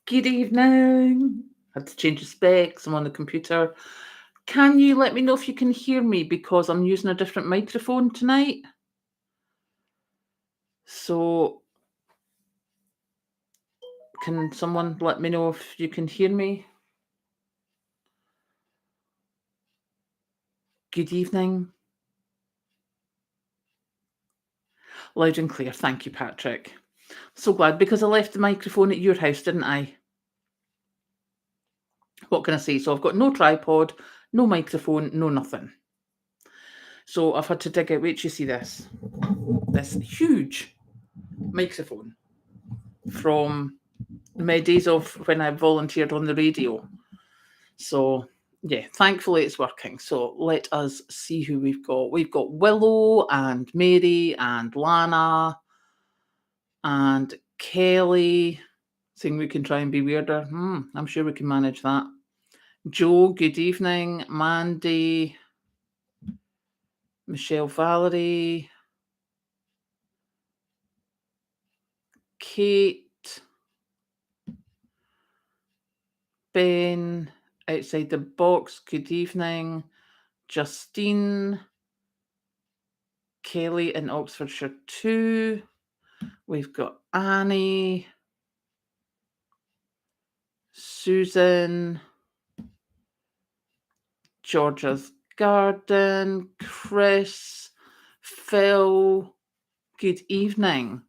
Good evening. Had to change the specs. I'm on the computer. Can you let me know if you can hear me because I'm using a different microphone tonight? So, can someone let me know if you can hear me? Good evening. Loud and clear. Thank you, Patrick. So glad because I left the microphone at your house, didn't I? What can I say? So, I've got no tripod, no microphone, no nothing. So, I've had to dig out. Wait, till you see this. This huge microphone from my days of when I volunteered on the radio. So, yeah, thankfully it's working. So let us see who we've got. We've got Willow and Mary and Lana and Kelly. Saying we can try and be weirder. I'm sure we can manage that. Joe, good evening. Mandy, Michelle Valerie, Kate, Ben, outside the box, good evening. Justine, Kelly in Oxfordshire too. We've got Annie, Susan, Georgia's Garden, Chris, Phil. Good evening.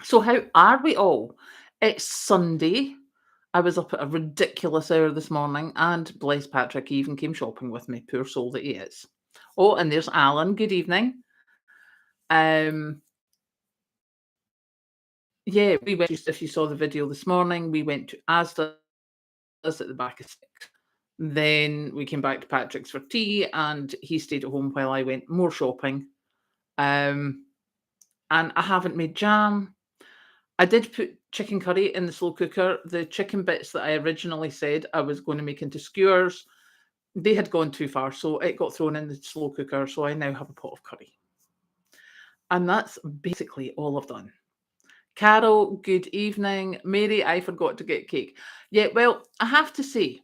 So, how are we all? It's Sunday. I was up at a ridiculous hour this morning, and bless Patrick, he even came shopping with me. Poor soul that he is. Oh, and there's Alan. Good evening. Yeah, we went. If you saw the video this morning, we went to Asda's at the back of 6. Then we came back to Patrick's for tea, and he stayed at home while I went more shopping. And I haven't made jam. I did put chicken curry in the slow cooker. The chicken bits that I originally said I was going to make into skewers, they had gone too far, so it got thrown in the slow cooker. So I now have a pot of curry. And that's basically all I've done. Carol, good evening. Mary, I forgot to get cake. Yeah, well, I have to say,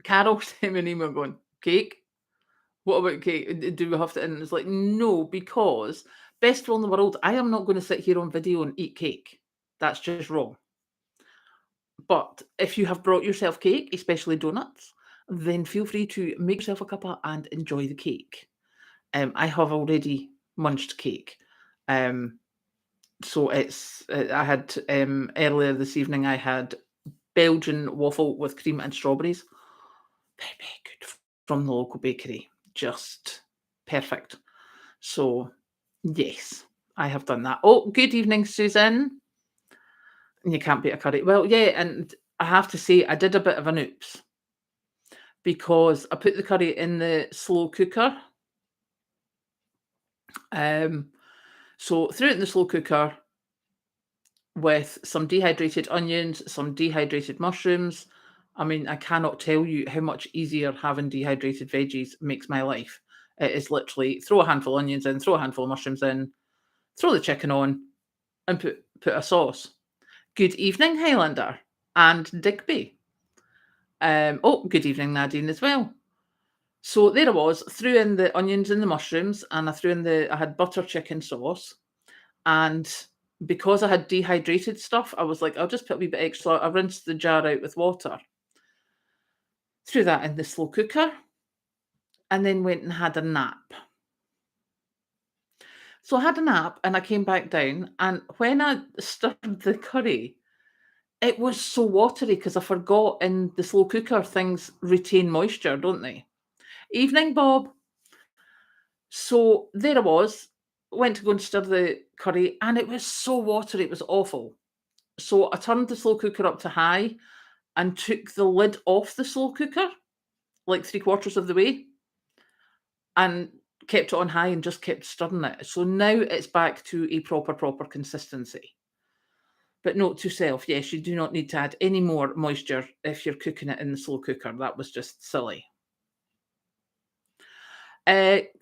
Carol sent me an email going, cake? What about cake? Do we have to? And it's like, no, because best rule in the world, I am not going to sit here on video and eat cake. That's just wrong. But if you have brought yourself cake, especially donuts, then feel free to make yourself a cuppa and enjoy the cake. I have already munched cake. So I had earlier this evening, I had Belgian waffle with cream and strawberries. Very, very good from the local bakery. Just perfect. So, yes, I have done that. Oh, good evening, Susan. You can't beat a curry. Well, yeah, and I have to say, I did a bit of an oops because I put the curry in the slow cooker. So threw it in the slow cooker with some dehydrated onions, some dehydrated mushrooms. I mean, I cannot tell you how much easier having dehydrated veggies makes my life. It is literally throw a handful of onions in, throw a handful of mushrooms in, throw the chicken on, and put a sauce. Good evening, Highlander and Digby. Oh, good evening, Nadine, as well. So there I was, threw in the onions and the mushrooms, and I had butter chicken sauce. And because I had dehydrated stuff, I was like, I'll just put a wee bit extra. I rinsed the jar out with water, threw that in the slow cooker, and then went and had a nap. So I had a nap and I came back down. And when I stirred the curry, it was so watery because I forgot in the slow cooker things retain moisture, don't they? Evening, Bob. So there I was, went to go and stir the curry, and it was so watery, it was awful. So I turned the slow cooker up to high and took the lid off the slow cooker, like 3/4 of the way, and kept it on high and just kept stirring it. So now it's back to a proper consistency. But note to self, yes, you do not need to add any more moisture if you're cooking it in the slow cooker. That was just silly.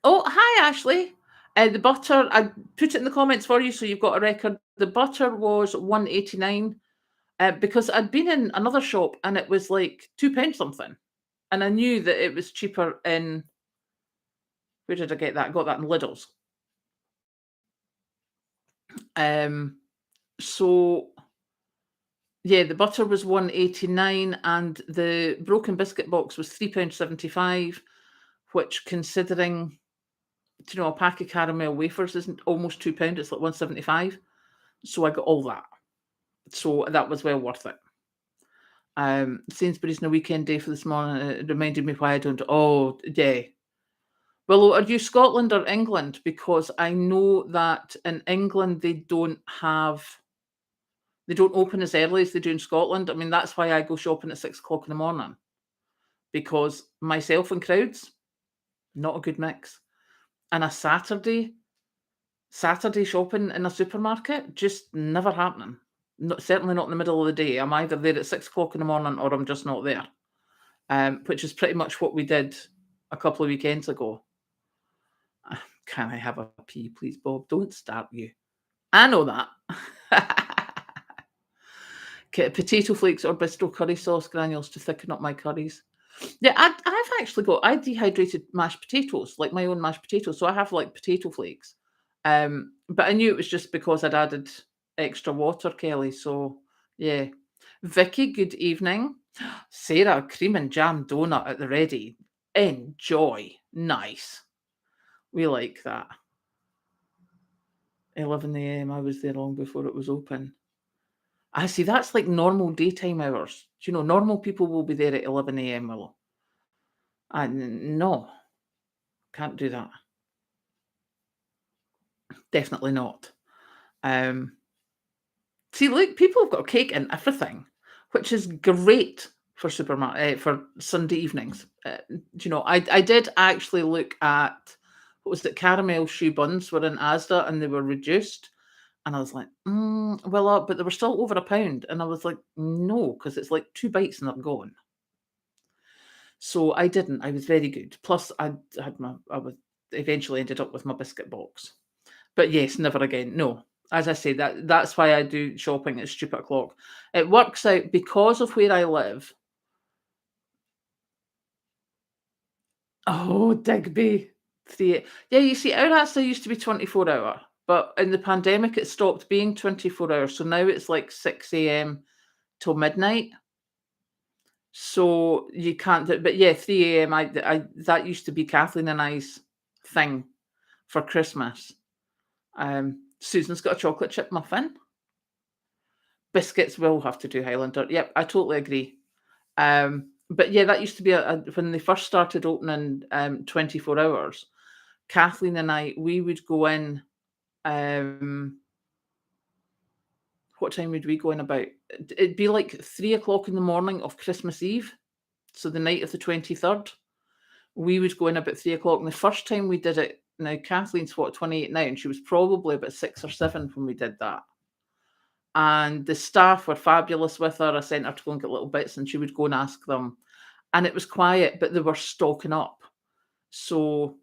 Oh, hi, Ashley. The butter, I put it in the comments for you, so you've got a record. The butter was 189. because I'd been in another shop and it was like £2 something, and I knew that it was cheaper in where did I get that? I got that in Lidl's. Um, so yeah, the butter was 1.89 and the broken biscuit box was £3.75, which considering, a pack of caramel wafers isn't almost £2, it's like 1.75. So I got all that. So that was well worth it. Sainsbury's on a weekend day for this morning, it reminded me why I don't. Oh, yeah. Well, are you Scotland or England? Because I know that in England they don't open as early as they do in Scotland. I mean, that's why I go shopping at 6 o'clock in the morning, because myself and crowds, not a good mix. And a Saturday shopping in a supermarket, just never happening. Certainly not in the middle of the day. I'm either there at 6 o'clock in the morning or I'm just not there. Which is pretty much what we did a couple of weekends ago. Can I have a pee, please, Bob? Don't start you. I know that. Get potato flakes or Bristol curry sauce granules to thicken up my curries. Yeah, I've actually I dehydrated mashed potatoes, like my own mashed potatoes. So I have like potato flakes. But I knew it was just because I'd added extra water, Kelly. So yeah. Vicky, good evening. Sarah, cream and jam donut at the ready. Enjoy. Nice. We like that. 11 a.m. I was there long before it was open. I see that's like normal daytime hours. Normal people will be there at 11 a.m. Willow. No, can't do that. Definitely not. See, look, people have got cake and everything, which is great for for Sunday evenings. I did actually look at what was it? Caramel shoe buns were in Asda and they were reduced, and I was like, well, but they were still over £1, and I was like, no, because it's like 2 bites and they're gone. So I didn't. I was very good. Plus, I was eventually ended up with my biscuit box. But yes, never again. No. As I say, that's why I do shopping at stupid o'clock. It works out because of where I live. Oh, Digby. Yeah, you see, our Asda used to be 24-hour, but in the pandemic it stopped being 24 hours. So now it's like 6 a.m. till midnight. So you can't do, but yeah, 3 a.m. That used to be Kathleen and I's thing for Christmas. Susan's got a chocolate chip muffin. Biscuits will have to do Highlander. Yep, I totally agree. But yeah, that used to be when they first started opening 24 hours. Kathleen and I, we would go in. What time would we go in about? It'd be like 3 o'clock in the morning of Christmas Eve. So the night of the 23rd. We would go in about 3 o'clock. And the first time we did it, now Kathleen's 28 now, and she was probably about 6 or 7 when we did that. And the staff were fabulous with her. I sent her to go and get little bits, and she would go and ask them. And it was quiet, but they were stocking up. So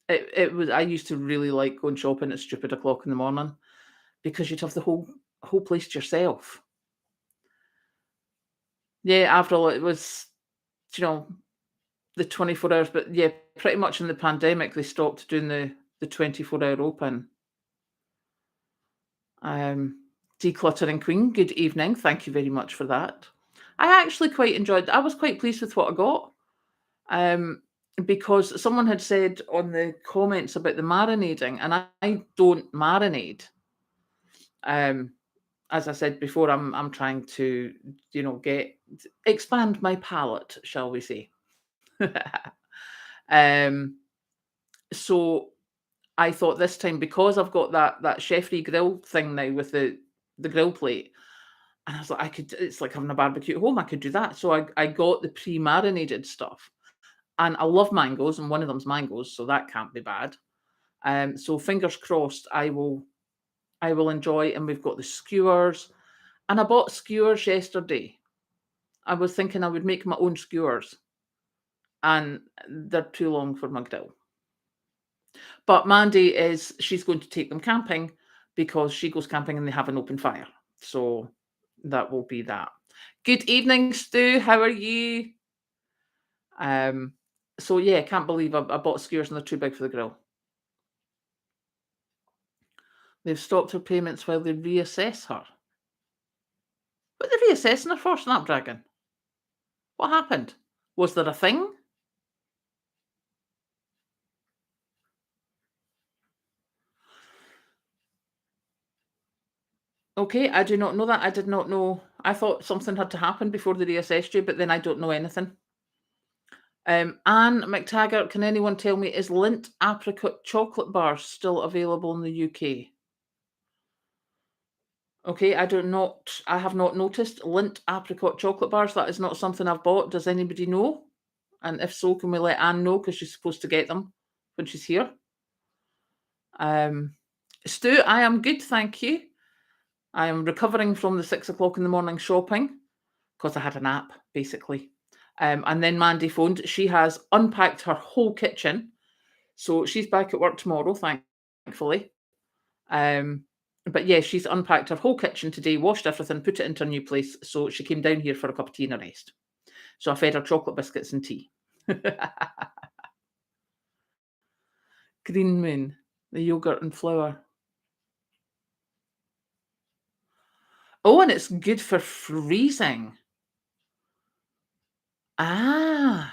it was. I used to really like going shopping at stupid o'clock in the morning because you'd have the whole place to yourself. Yeah, after all, it was, the 24 hours. But yeah, pretty much in the pandemic, they stopped doing the 24-hour open. Decluttering Queen, good evening. Thank you very much for that. I actually quite enjoyed. I was quite pleased with what I got. Because someone had said on the comments about the marinating, and I don't marinate. As I said before, I'm trying to, expand my palate, shall we say. So I thought this time, because I've got that chefy grill thing now with the grill plate, and I was like, it's like having a barbecue at home. I could do that. So I got the pre-marinated stuff. And I love mangoes, and one of them's mangoes, so that can't be bad. So fingers crossed, I will enjoy. And we've got the skewers, and I bought skewers yesterday. I was thinking I would make my own skewers, and they're too long for my grill. But Mandy she's going to take them camping because she goes camping and they have an open fire. So That will be that. Good evening, Stu. How are you? Um, so yeah, can't believe I bought skewers and they're too big for the grill. They've stopped her payments while they reassess her. What are they reassessing her for, Snapdragon? What happened? Was there a thing? Okay, I do not know that. I did not know. I thought something had to happen before they reassessed you, but then I don't know anything. Anne McTaggart, can anyone tell me, is Lindt apricot chocolate bars still available in the UK? Okay, I have not noticed Lindt apricot chocolate bars. That is not something I've bought. Does anybody know? And if so, can we let Anne know, because she's supposed to get them when she's here? Stu, I am good, thank you. I am recovering from the 6 o'clock in the morning shopping because I had a nap, basically. And then Mandy phoned. She has unpacked her whole kitchen. So she's back at work tomorrow, thankfully. But yeah, she's unpacked her whole kitchen today, washed everything, put it into a new place. So she came down here for a cup of tea and a rest. So I fed her chocolate biscuits and tea. Green Moon, the yogurt and flour. Oh, and it's good for freezing. Ah,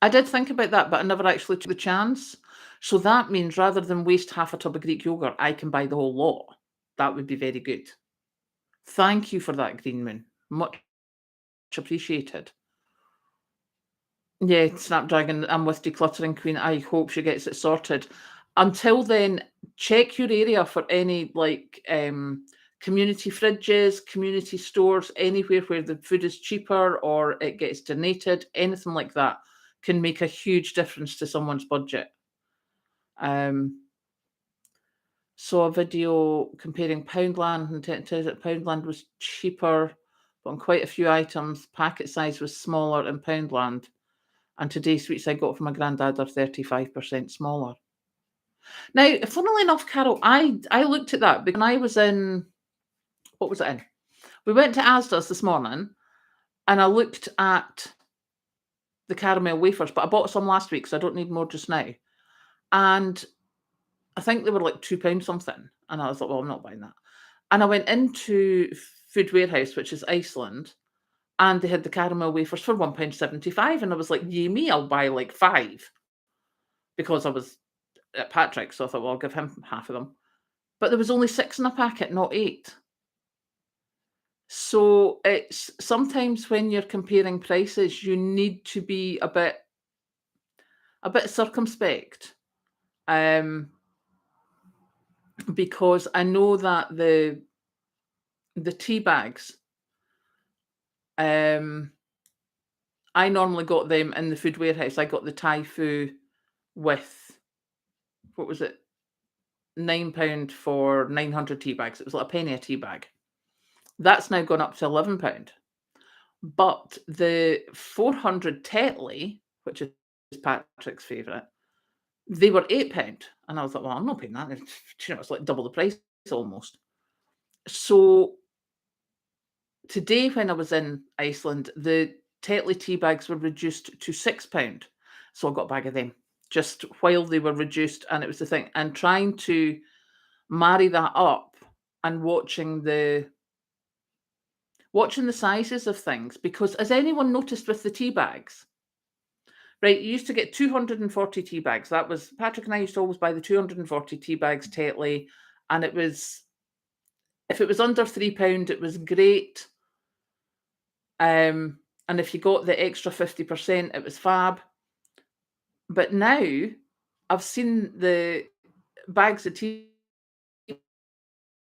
I did think about that, but I never actually took the chance. So that means rather than waste half a tub of Greek yogurt, I can buy the whole lot. That would be very good. Thank you for that, Green Moon. Much appreciated. Yeah, Snapdragon, I'm with Decluttering Queen. I hope she gets it sorted. Until then, check your area for any community fridges, community stores, anywhere where the food is cheaper or it gets donated, anything like that can make a huge difference to someone's budget. Saw a video comparing Poundland, and it says that Poundland was cheaper, but on quite a few items, packet size was smaller in Poundland. And today's sweets I got from my granddad are 35% smaller. Now, funnily enough, Carol, I looked at that because when I was in, what was it in? We went to Asda's this morning and I looked at the caramel wafers, but I bought some last week, so I don't need more just now. And I think they were like £2 something. And I was like, well, I'm not buying that. And I went into Food Warehouse, which is Iceland, and they had the caramel wafers for £1.75. And I was like, yay me, I'll buy like 5 because I was at Patrick. So I thought, well, I'll give him half of them. But there was only 6 in a packet, not 8. So it's sometimes when you're comparing prices, you need to be a bit circumspect. Because I know that the tea bags, I normally got them in the Food Warehouse. I got the Thai Fu with, what was it? £9 for 900 tea bags. It was like a penny a tea bag. That's now gone up to £11. But the 400 Tetley, which is Patrick's favourite, they were £8. And I was like, well, I'm not paying that. It's like double the price almost. So today, when I was in Iceland, the Tetley tea bags were reduced to £6. So I got a bag of them just while they were reduced. And it was the thing. And trying to marry that up and watching the sizes of things, because as anyone noticed with the tea bags, right, you used to get 240 tea bags. That was, Patrick and I used to always buy the 240 tea bags Tetley, and it was, if it was under £3, it was great. And if you got the extra 50%, it was fab. But now I've seen the bags of tea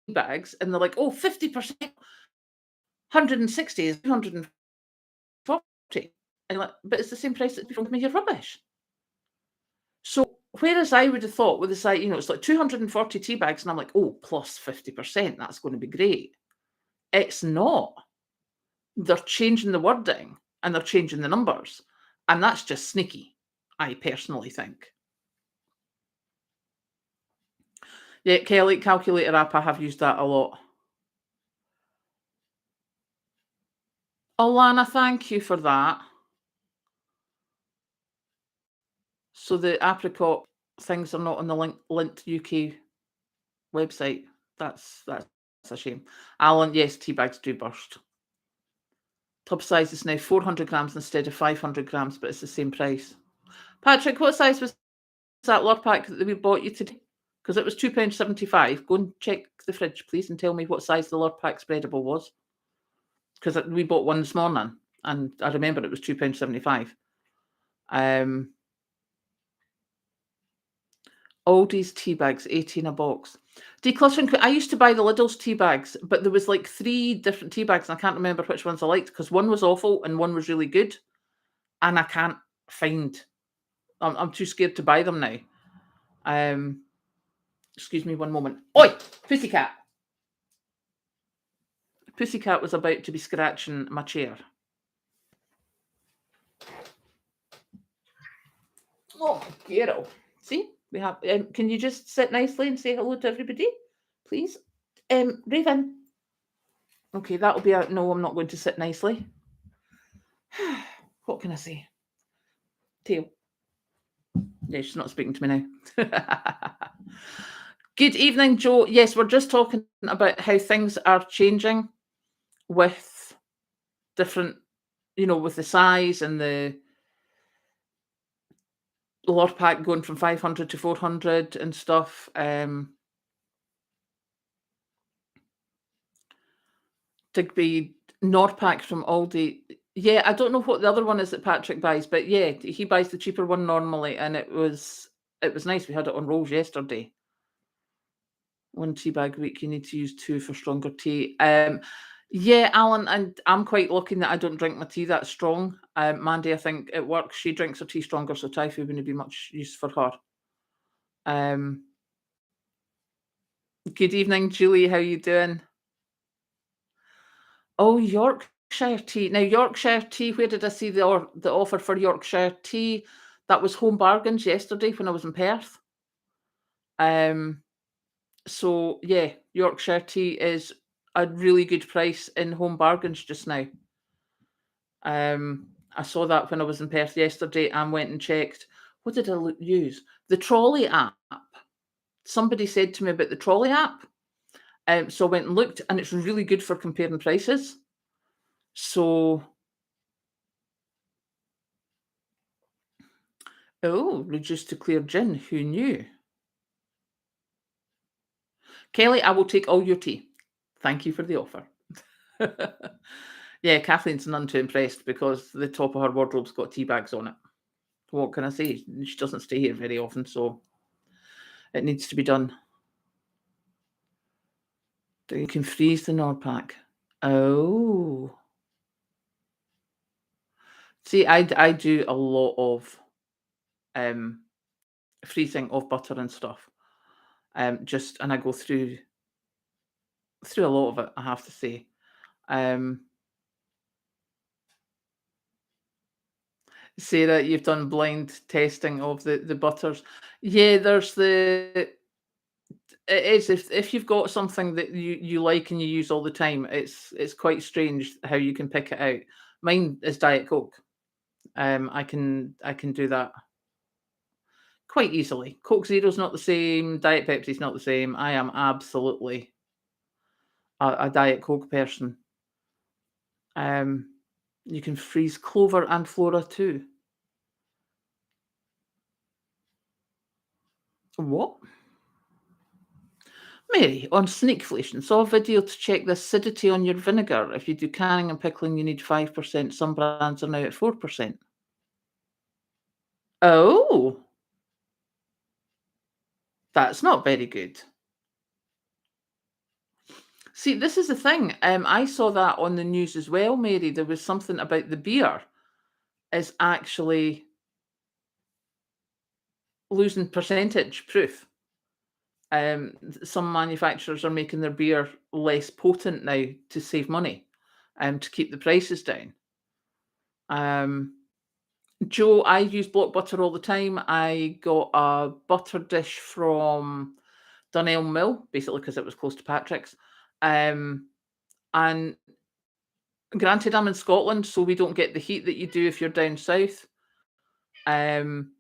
bags, and they're like, oh, 50%, 160 is 240. And like, but it's the same price that people give me your rubbish. So whereas I would have thought with the site, it's like 240 tea bags, and I'm like, oh, plus 50%, that's going to be great. It's not. They're changing the wording and they're changing the numbers. And that's just sneaky, I personally think. Yeah, Kelly, calculator app, I have used that a lot. Oh, Lana, thank you for that. So the apricot things are not on the Linked UK website. That's a shame. Alan, yes, tea bags do burst. Tub size is now 400 grams instead of 500 grams, but it's the same price. Patrick, what size was that Lurpak that we bought you today? Because it was £2.75. Go and check the fridge, please, and tell me what size the Lurpak spreadable was. Because we bought one this morning, and I remember it was £2.75. Aldi's tea bags, 18 a box. Decluttering. I used to buy the Lidl's tea bags, but there was like 3 different tea bags, and I can't remember which ones I liked because one was awful and one was really good, and I can't find. I'm too scared to buy them now. Excuse me one moment. Oi, Pussycat. Pussycat was about to be scratching my chair. Oh, girl. See, we have. Can you just sit nicely and say hello to everybody, please? Raven. Okay, that'll be out. No, I'm not going to sit nicely. What can I say? Tail. Yeah, she's not speaking to me now. Good evening, Joe. Yes, we're just talking about how things are changing with different, with the size and the Lurpak going from 500 to 400 and stuff. Digby Norpack from Aldi. Yeah, I don't know what the other one is that Patrick buys, but yeah, he buys the cheaper one normally, and it was nice. We had it on rolls yesterday. 1 tea bag a week. You need to use 2 for stronger tea. Yeah, Alan, and I'm quite lucky that I don't drink my tea that strong. Mandy, I think it works. She drinks her tea stronger, so Typhoon wouldn't be much use for her. Good evening, Julie. How you doing? Oh, Yorkshire tea. Now, Yorkshire tea, where did I see the offer for Yorkshire tea? That was Home Bargains yesterday when I was in Perth. So yeah, Yorkshire tea is a really good price in Home Bargains just now. I saw that when I was in Perth yesterday and went and checked. What did I use? The Trolley app. Somebody said to me about the Trolley app. So I went and looked, and it's really good for comparing prices. So, reduced to clear gin. Who knew? Kelly, I will take all your tea. Thank you for the offer. Yeah, Kathleen's none too impressed because the top of her wardrobe's got tea bags on it. What can I say? She doesn't stay here very often, so it needs to be done. You can freeze the Nordpack. Oh. See, I do a lot of freezing of butter and stuff. And I go through a lot of it, I have to say. Sarah, you've done blind testing of the butters. Yeah, there's it is if you've got something that you like and you use all the time, it's quite strange how you can pick it out. Mine is Diet Coke. I can do that quite easily. Coke Zero's not the same. Diet Pepsi's not the same. I am absolutely a Diet Coke person. You can freeze Clover and Flora too. What? Mary, on Sneakflation, saw a video to check the acidity on your vinegar. If you do canning and pickling, you need 5%. Some brands are now at 4%. Oh, that's not very good. See, this is the thing. I saw that on the news as well, Mary. There was something about the beer is actually losing percentage proof. Some manufacturers are making their beer less potent now to save money, to keep the prices down. Joe, I use block butter all the time. I got a butter dish from Dunelm Mill, basically because it was close to Patrick's. And Granted, I'm in Scotland, so we don't get the heat that you do if you're down south. Um,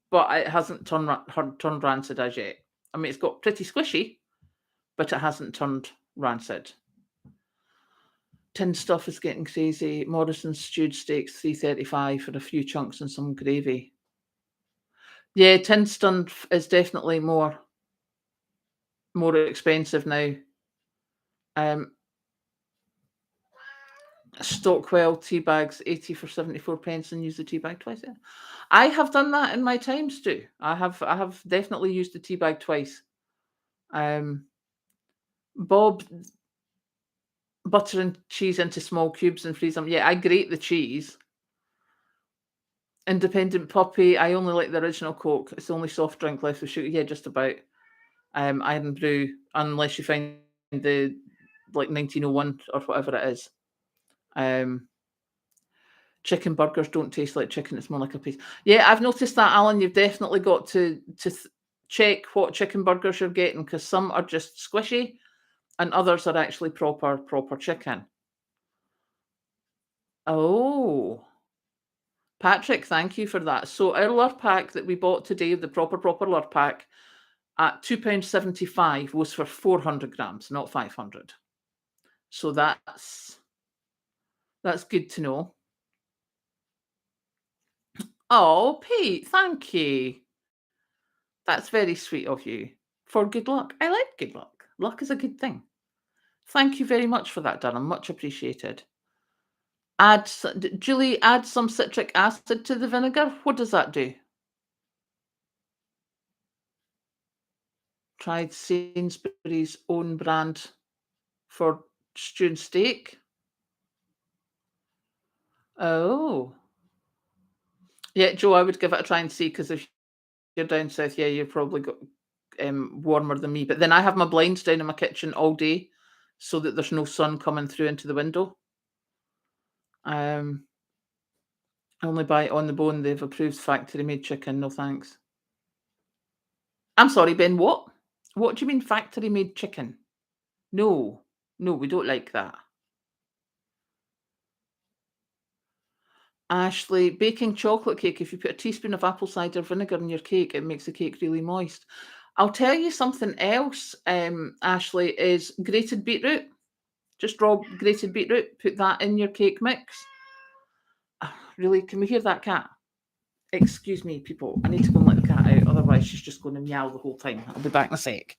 but it hasn't turned rancid as yet. I mean, it's got pretty squishy, but it hasn't turned rancid. Tin stuff is getting crazy. Morrison's stewed steaks, 3.35 for a few chunks and some gravy. Yeah, tin stuff is definitely more expensive now. Stockwell tea bags, 80 for 74 pence, and use the tea bag twice. Yeah. I have done that in my time, Stu. I have definitely used the tea bag twice. Bob, butter and cheese into small cubes and freeze them. Yeah, I grate the cheese. Independent puppy. I only like the original Coke. It's the only soft drink left with sugar. Yeah, just about. Iron brew, unless you find the 1901 or whatever it is. Chicken burgers don't taste like chicken, it's more like a piece. Yeah, I've noticed that, Alan. You've definitely got to check what chicken burgers you're getting, because some are just squishy and others are actually proper chicken. Oh, Patrick, thank you for that. So our lure pack that we bought today, the proper lure pack, at £2.75 was for 400 grams, not 500. So that's good to know. Oh, Pete, thank you. That's very sweet of you. For good luck. I like good luck. Luck is a good thing. Thank you very much for that, Durham. Much appreciated. Julie, add some citric acid to the vinegar. What does that do? Tried Sainsbury's own brand for stew and steak. Oh. Yeah, Joe, I would give it a try and see, because if you're down south, yeah, you've probably got warmer than me. But then I have my blinds down in my kitchen all day so that there's no sun coming through into the window. Only buy it on the bone. They've approved factory-made chicken. No thanks. I'm sorry, Ben, what? What do you mean factory-made chicken? No. No, we don't like that. Ashley, baking chocolate cake, if you put a teaspoon of apple cider vinegar in your cake, it makes the cake really moist. I'll tell you something else, Ashley, is grated beetroot. Just raw grated beetroot. Put that in your cake mix. Really? Can we hear that cat? Excuse me, people. I need to go and let the cat out. Otherwise, she's just going to meow the whole time. I'll be back in a sec.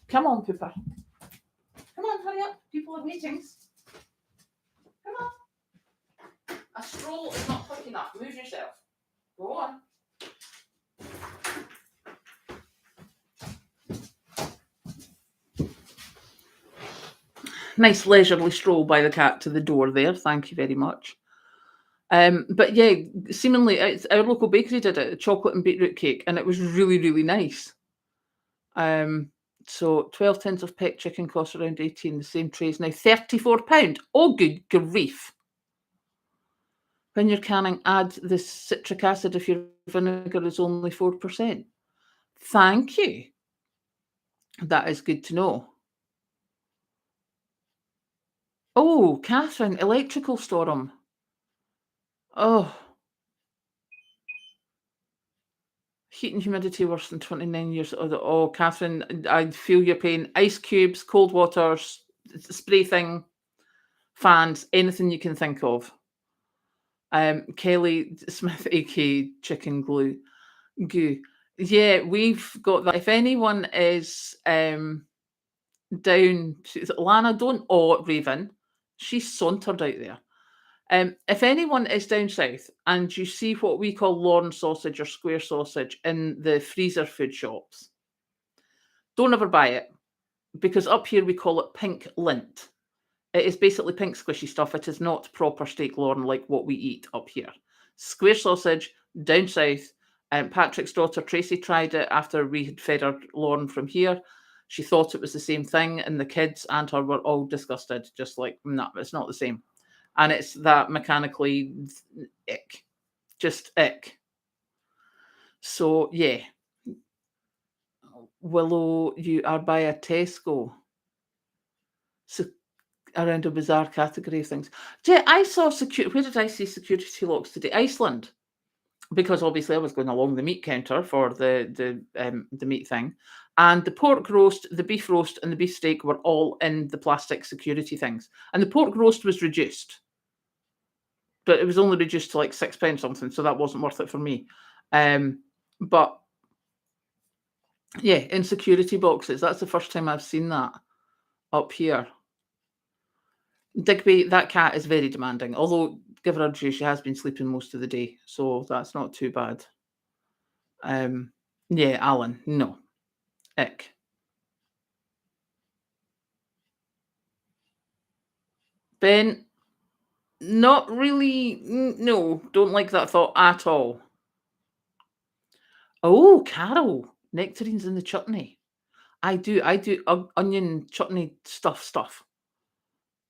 Come on, Pooper. Come on, hurry up. People are waiting. Come on. A stroll is not quick enough. Move yourself. Go on. Nice leisurely stroll by the cat to the door there. Thank you very much. But yeah, seemingly our local bakery did it, a chocolate and beetroot cake, and it was really, really nice. So 12 tins of peck chicken cost around 18. The same tray is now £34. Oh, good grief. When you're canning, add the citric acid if your vinegar is only 4%. Thank you. That is good to know. Oh, Catherine, electrical storm. Oh. Heat and humidity worse than 29 years old. Oh, Catherine, I feel your pain. Ice cubes, cold water, spray thing, fans, anything you can think of. Kelly Smith, aka Chicken Goo. Yeah, we've got that. If anyone is down to Lana, don't Raven. She's sauntered out there. If anyone is down south and you see what we call lawn sausage or square sausage in the freezer food shops, don't ever buy it, because up here we call it pink lint. It is basically pink squishy stuff. It is not proper steak lawn like what we eat up here. Square sausage down south. Patrick's daughter Tracy tried it after we had fed her lawn from here. She thought it was the same thing, and the kids and her were all disgusted, just like, no, it's not the same. And it's that mechanically ick. Just ick. So, yeah. Willow, you are by a Tesco. So around a bizarre category of things. Yeah, I saw where did I see security locks today? Iceland. Because obviously I was going along the meat counter for the meat thing, and the pork roast, the beef roast, and the beef steak were all in the plastic security things, and the pork roast was reduced, but it was only reduced to like £6 something, so that wasn't worth it for me. But yeah, in security boxes, that's the first time I've seen that up here. Digby, that cat is very demanding, although give her due, she has been sleeping most of the day, so that's not too bad. Yeah, Alan, no. Ick. Ben, not really. No, don't like that thought at all. Oh, Carol, nectarines in the chutney. I do onion chutney stuff.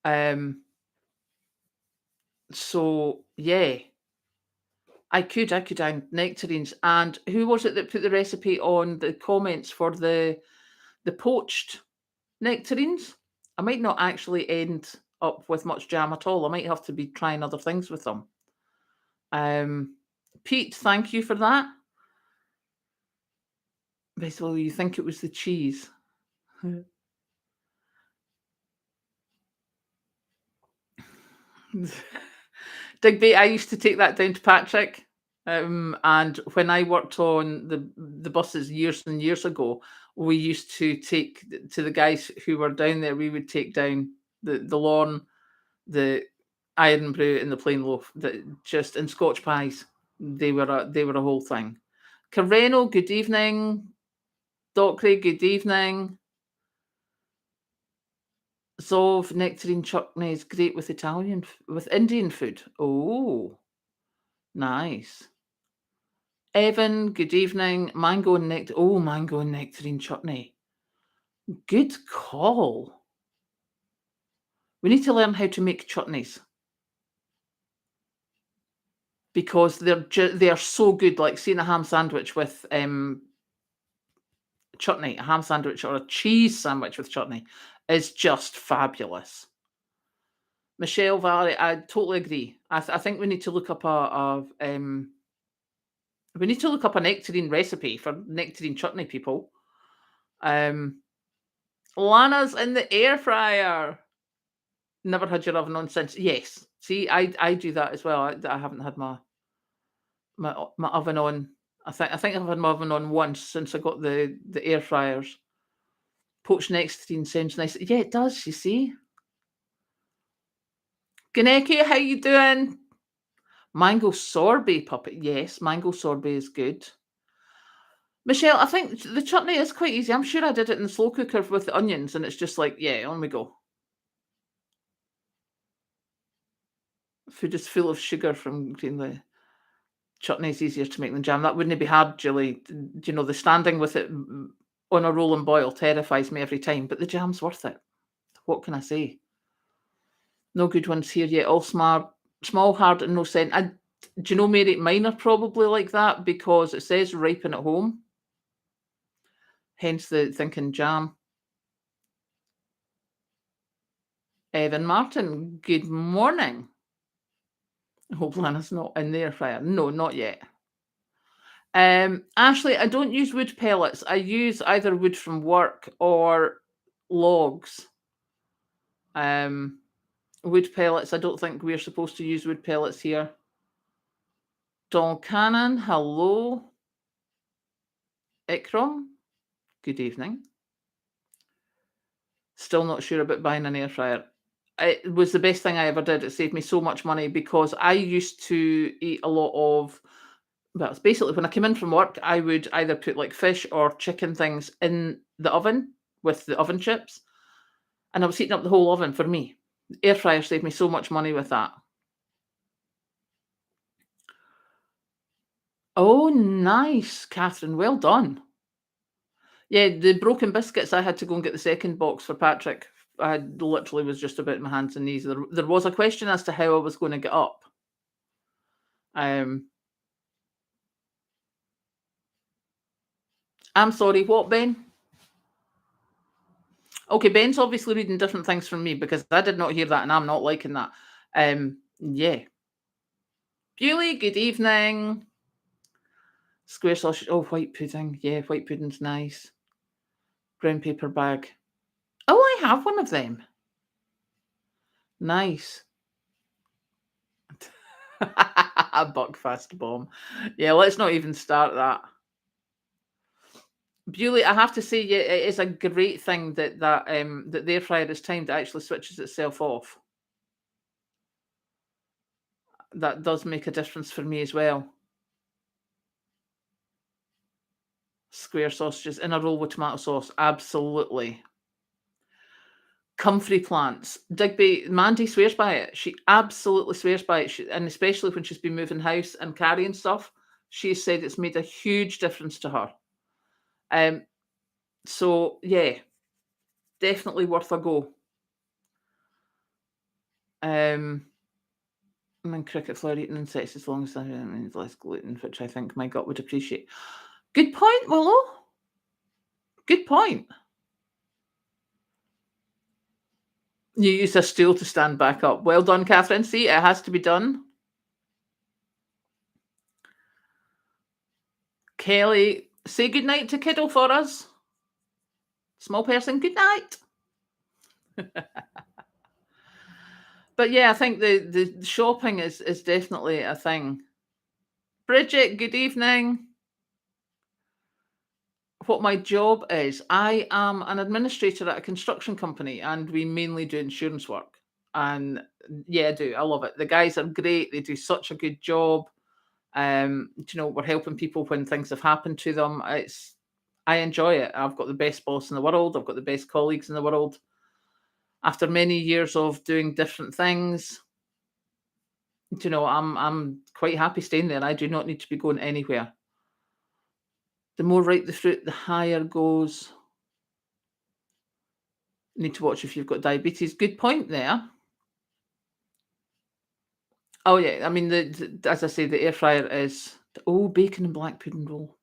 Um, so yeah, I could add nectarines. And who was it that put the recipe on the comments for the poached nectarines? I might not actually end up with much jam at all. I might have to be trying other things with them. Pete, thank you for that. Basically, you think it was the cheese. Digby, I used to take that down to Patrick. And when I worked on the buses years and years ago, we used to take to the guys who were down there, we would take down the lawn, the iron brew, and the plain loaf. That just and Scotch pies. They were a whole thing. Carreno, good evening. Dockery, good evening. Zov, nectarine chutney is great with with Indian food. Oh, nice. Evan, good evening. Mango and nectarine chutney. Good call. We need to learn how to make chutneys because they are so good. Like seeing a ham sandwich with chutney, a ham sandwich or a cheese sandwich with chutney is just fabulous. Michelle Valley, I totally agree. I think we need to look up we need to look up a nectarine recipe for nectarine chutney, people. Lana's in the air fryer. Never had your oven on since. Yes. See, I do that as well. I haven't had my oven on. I think I've had my oven on once since I got the air fryers. Poached nectarine sounds nice. Yeah, it does. You see, Ganeki, how you doing? Mango sorbet puppet. Yes, mango sorbet is good. Michelle, I think the chutney is quite easy. I'm sure I did it in the slow cooker with the onions, and it's just like, yeah, on we go. Food is full of sugar from the chutney is easier to make than jam. That wouldn't be hard, Julie. The standing with it on a roll and boil terrifies me every time, but the jam's worth it. What can I say? No good ones here yet. All small, hard, and no scent. Do you know, Mary, mine are probably like that because it says ripen at home. Hence the thinking jam. Evan Martin, good morning. I hope Lana's not in the air fryer. No, not yet. Ashley, I don't use wood pellets. I use either wood from work or logs. Wood pellets, I don't think we're supposed to use wood pellets here. Don Cannon, hello. Ikram, good evening. Still not sure about buying an air fryer. It was the best thing I ever did. It saved me so much money because I used to eat a lot of, well, it's basically when I came in from work, I would either put like fish or chicken things in the oven with the oven chips, and I was heating up the whole oven for me. The air fryer saved me so much money with that. Oh, nice, Catherine. Well done. Yeah, the broken biscuits, I had to go and get the second box for Patrick. I literally was just about my hands and knees. There was a question as to how I was going to get up. I'm sorry, what, Ben? Okay, Ben's obviously reading different things from me because I did not hear that and I'm not liking that. Yeah. Bewley, good evening. Square sausage. Oh, white pudding. Yeah, white pudding's nice. Brown paper bag. Oh, I have one of them. Nice. A Buckfast bomb. Yeah, let's not even start that. Bewley, I have to say, yeah, it is a great thing that the air fryer is timed. It actually switches itself off. That does make a difference for me as well. Square sausages in a roll with tomato sauce, absolutely. Comfrey plants. Digby, Mandy swears by it. She absolutely swears by it. And especially when she's been moving house and carrying stuff, she said it's made a huge difference to her. Um, so yeah, definitely worth a go. I'm in cricket flour eating insects as long as I mean less gluten, which I think my gut would appreciate. Good point, Willow. Good point. You use a stool to stand back up. Well done, Catherine. See, it has to be done. Kelly, say good night to Kiddo for us. Small person, good night. But yeah, I think the shopping is definitely a thing. Bridget, good evening. What my job is, I am an administrator at a construction company and we mainly do insurance work. And yeah, I do. I love it. The guys are great. They do such a good job. We're helping people when things have happened to them. I enjoy it. I've got the best boss in the world. I've got the best colleagues in the world. After many years of doing different things, I'm quite happy staying there. I do not need to be going anywhere. The more ripe the fruit, the higher goes. Need to watch if you've got diabetes. Good point there. Oh yeah, I mean as I say, the air fryer is bacon and black pudding roll.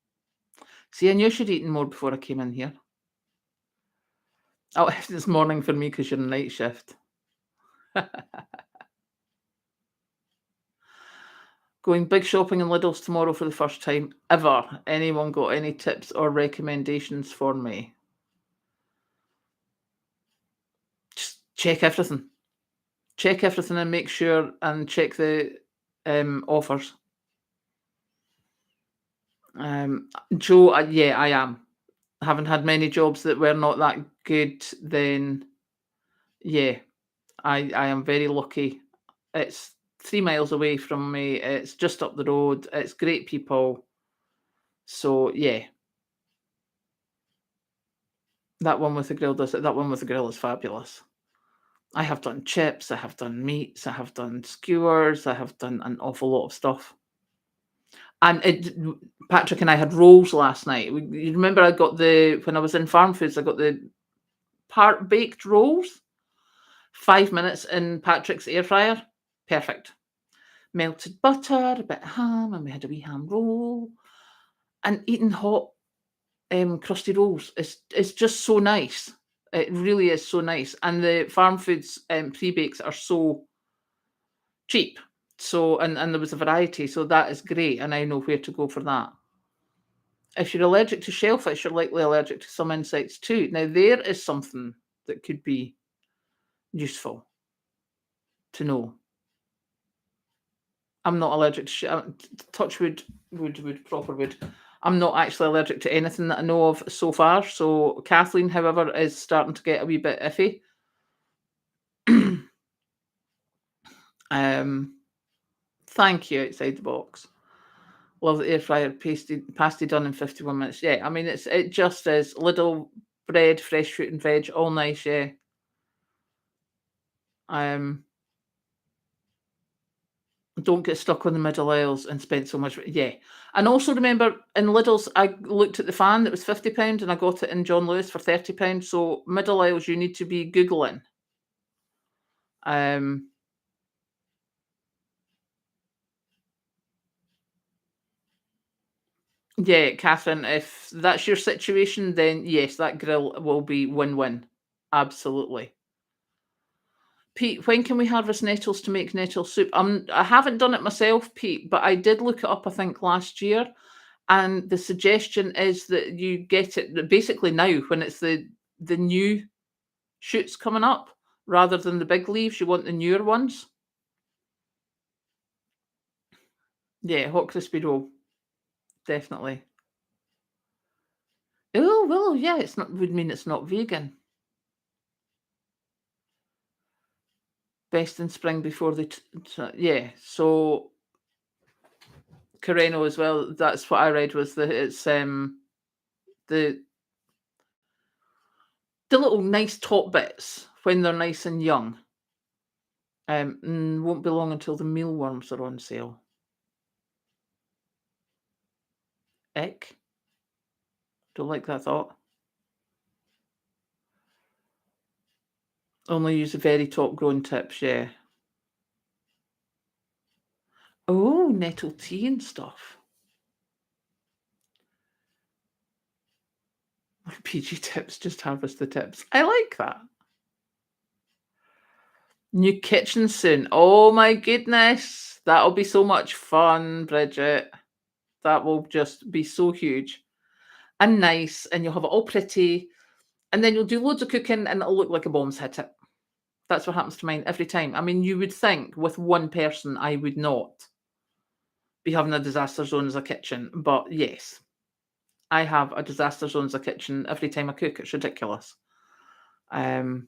See, I knew I should eaten more before I came in here. Oh, it's morning for me because you're on night shift. Going big shopping in Lidl's tomorrow for the first time ever. Anyone got any tips or recommendations for me? Just check everything. Check everything and make sure and check the offers. Joe, yeah, I am. Haven't had many jobs that were not that good, then yeah, I am very lucky. It's 3 miles away from me. It's just up the road. It's great people. So yeah, that one with the grill is fabulous. I have done chips, I have done meats, I have done skewers, I have done an awful lot of stuff. And Patrick and I had rolls last night. You remember I got when I was in Farm Foods, I got the part baked rolls. 5 minutes in Patrick's air fryer. Perfect. Melted butter, a bit of ham, and we had a wee ham roll. And eating hot crusty rolls is just so nice. It really is so nice. And the Farm Foods pre-bakes are so cheap. So and there was a variety, so that is great, and I know where to go for that. If you're allergic to shellfish, you're likely allergic to some insects too. Now there is something that could be useful to know. I'm not allergic to touch wood, proper wood. I'm not actually allergic to anything that I know of so far. So Kathleen, however, is starting to get a wee bit iffy. Thank you, outside the box. Love the air fryer pasty done in 51 minutes. Yeah, I mean it just is little bread, fresh fruit and veg, all nice, yeah. Don't get stuck on the middle aisles and spend so much. Yeah. And also remember in Lidl's, I looked at the fan that was £50 and I got it in John Lewis for £30. So middle aisles, you need to be Googling. Yeah, Catherine, if that's your situation, then yes, that grill will be win-win. Absolutely. Pete, when can we harvest nettles to make nettle soup? I haven't done it myself, Pete, but I did look it up, I think, last year. And the suggestion is that you get it basically now when it's the new shoots coming up rather than the big leaves. You want the newer ones. Yeah, hot crispy roll, definitely. Oh, well, yeah, it's not would mean it's not vegan. Best in spring before the yeah. So Careno as well. That's what I read was that it's the the little nice top bits when they're nice and young. Won't be long until the mealworms are on sale. Ick. Don't like that thought. Only use the very top grown tips, yeah. Oh, nettle tea and stuff. PG tips, just harvest the tips. I like that. New kitchen soon. Oh my goodness. That'll be so much fun, Bridget. That will just be so huge and nice, and you'll have it all pretty, and then you'll do loads of cooking and it'll look like a bomb's hit it. That's what happens to mine every time. I mean, you would think with one person I would not be having a disaster zone as a kitchen, but yes, I have a disaster zone as a kitchen every time I cook. It's ridiculous. Um,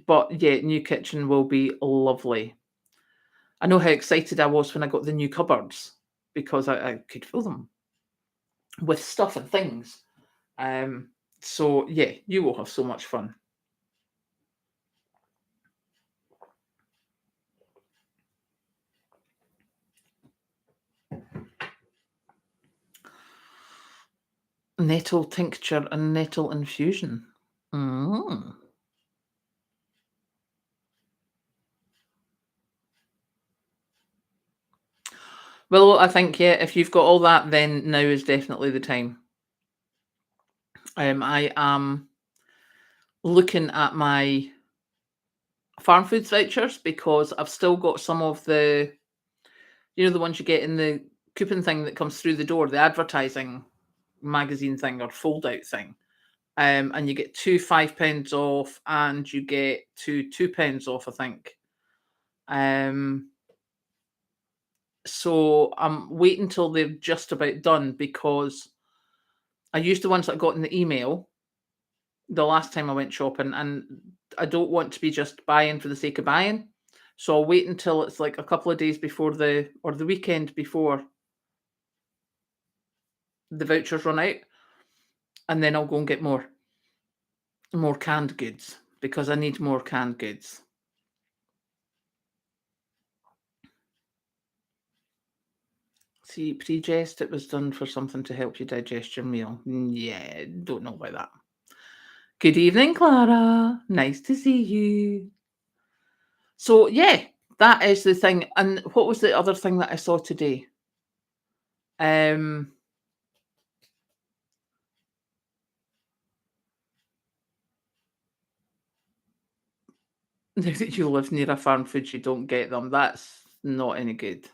but yeah, new kitchen will be lovely. I know how excited I was when I got the new cupboards because I could fill them with stuff and things. Um, so yeah, you will have so much fun. Nettle tincture and nettle infusion. Mm. Well, I think, yeah, if you've got all that, then now is definitely the time. I am looking at my farm foods vouchers because I've still got some of the ones you get in the coupon thing that comes through the door, the advertising magazine thing or fold out thing. And you get two £5 off and you get two £2 off, I think. Um, so I'm waiting till they're just about done because I used the ones that I got in the email the last time I went shopping, and I don't want to be just buying for the sake of buying. So I'll wait until it's like a couple of days before the weekend before the vouchers run out, and then I'll go and get more canned goods because I need more canned goods. See, pre-gest, it was done for something to help you digest your meal. Yeah, don't know about that. Good evening, Clara. Nice to see you. So yeah, that is the thing. And what was the other thing that I saw today? Um, now that you live near a farm foods, you don't get them. That's not any good.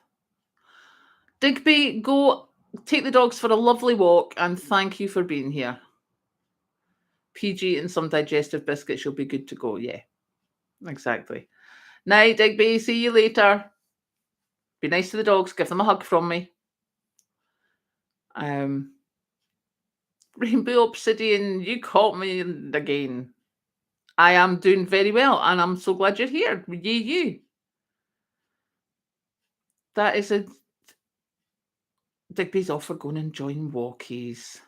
Digby, go take the dogs for a lovely walk and thank you for being here. PG and some digestive biscuits, you'll be good to go. Yeah, exactly. Night, Digby. See you later. Be nice to the dogs. Give them a hug from me. Um, Rainbow Obsidian, you caught me again. I am doing very well, and I'm so glad you're here. Yay, you. That is a Digby's off for going and enjoying walkies.